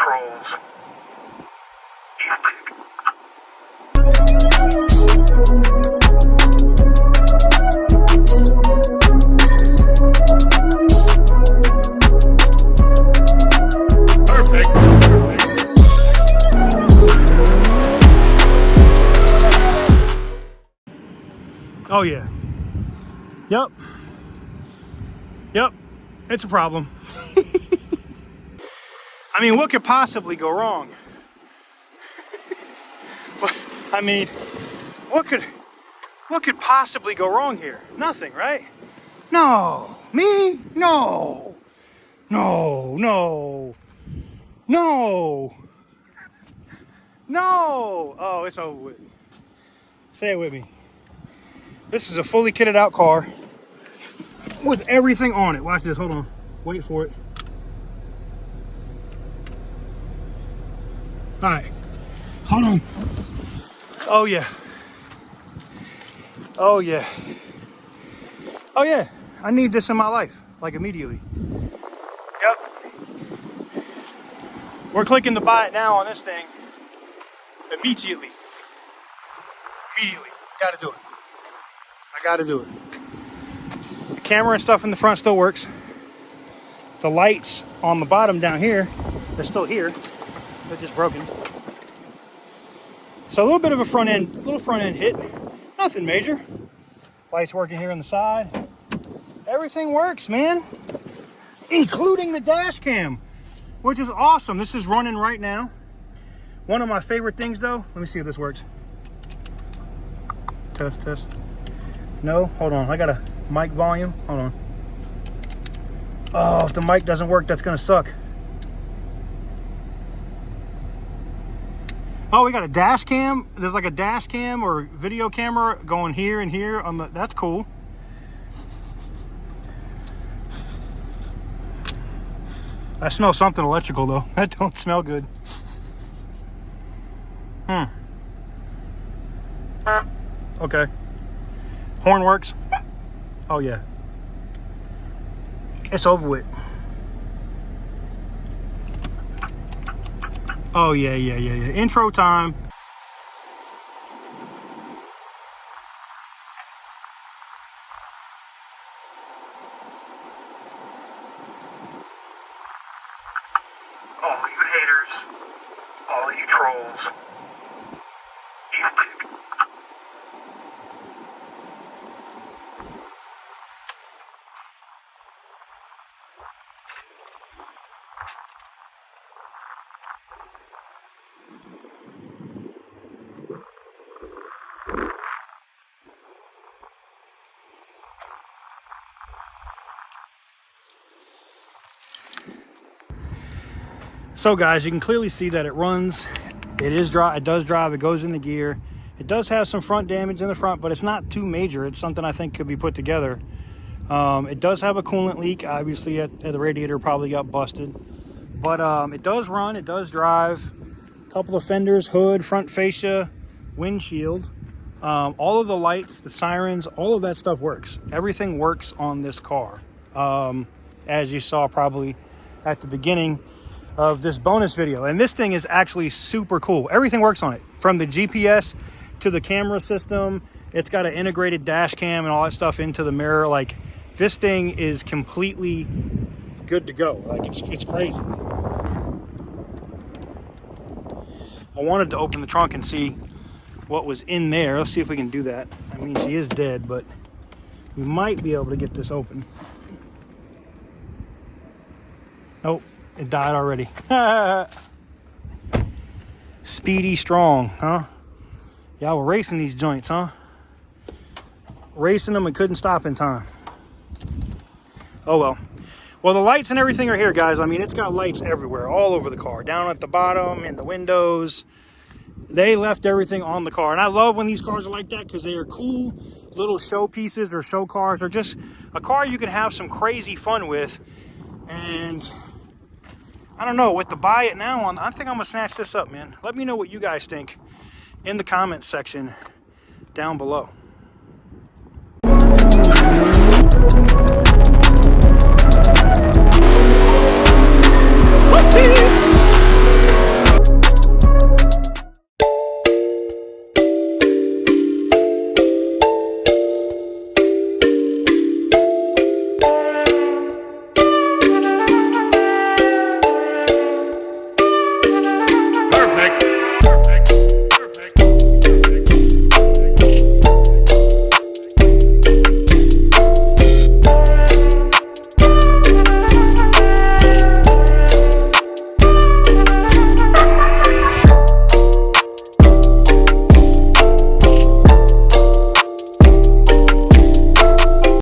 trolls. Perfect. Oh yeah. Yep. Yep. It's a problem. I mean, what could possibly go wrong? I mean, what could possibly go wrong here? Nothing, right? No. Me? No. No, no. No. No. Oh, it's over with. Say it with me. This is a fully kitted out car with everything on it. Watch this. Hold on. Wait for it. All right. Hold on. Oh, yeah. Oh, yeah. Oh, yeah. I need this in my life, like immediately. Yep. We're clicking to buy it now on this thing. Immediately. Immediately. Gotta do it. I gotta do it. The camera and stuff in the front still works. The lights on the bottom down here, they're still here. They're just broken. So a little bit of a front end hit. Nothing major. Lights working here on the side. Everything works, man. Including the dash cam, which is awesome. This is running right now. One of my favorite things though, let me see if this works. Test, test. No, hold on. I got a mic volume. Hold on. Oh, if the mic doesn't work, that's gonna suck. Oh, we got a dash cam. There's like a dash cam or video camera going here and here on the, that's cool. I smell something electrical though. That don't smell good. Okay. Horn works. Oh yeah. It's over with. Oh yeah. Intro time. All you haters, all you trolls. So guys, you can clearly see that it runs. It is dry. It does drive. It goes in the gear. It does have some front damage in the front, but it's not too major. It's something I think could be put together. It does have a coolant leak. Obviously, at the radiator probably got busted. But it does run. It does drive. A couple of fenders, hood, front fascia, windshield. All of the lights, the sirens, all of that stuff works. Everything works on this car. As you saw probably at the beginning of this bonus video. And this thing is actually super cool. Everything works on it, from the GPS to the camera system. It's got an integrated dash cam and all that stuff into the mirror. Like, this thing is completely good to go. Like, it's crazy. I wanted to open the trunk and see what was in there. Let's see if we can do that. I mean, she is dead, but we might be able to get this open. Nope. It died already. Speedy strong, huh? Y'all were racing these joints, huh? Racing them and couldn't stop in time. Oh well. Well, the lights and everything are here, guys. I mean, it's got lights everywhere, all over the car. Down at the bottom, in the windows. They left everything on the car. And I love when these cars are like that, because they are cool little show pieces or show cars, or just a car you can have some crazy fun with. And I don't know, with the buy it now on, I think I'm gonna snatch this up, man. Let me know what you guys think in the comments section down below.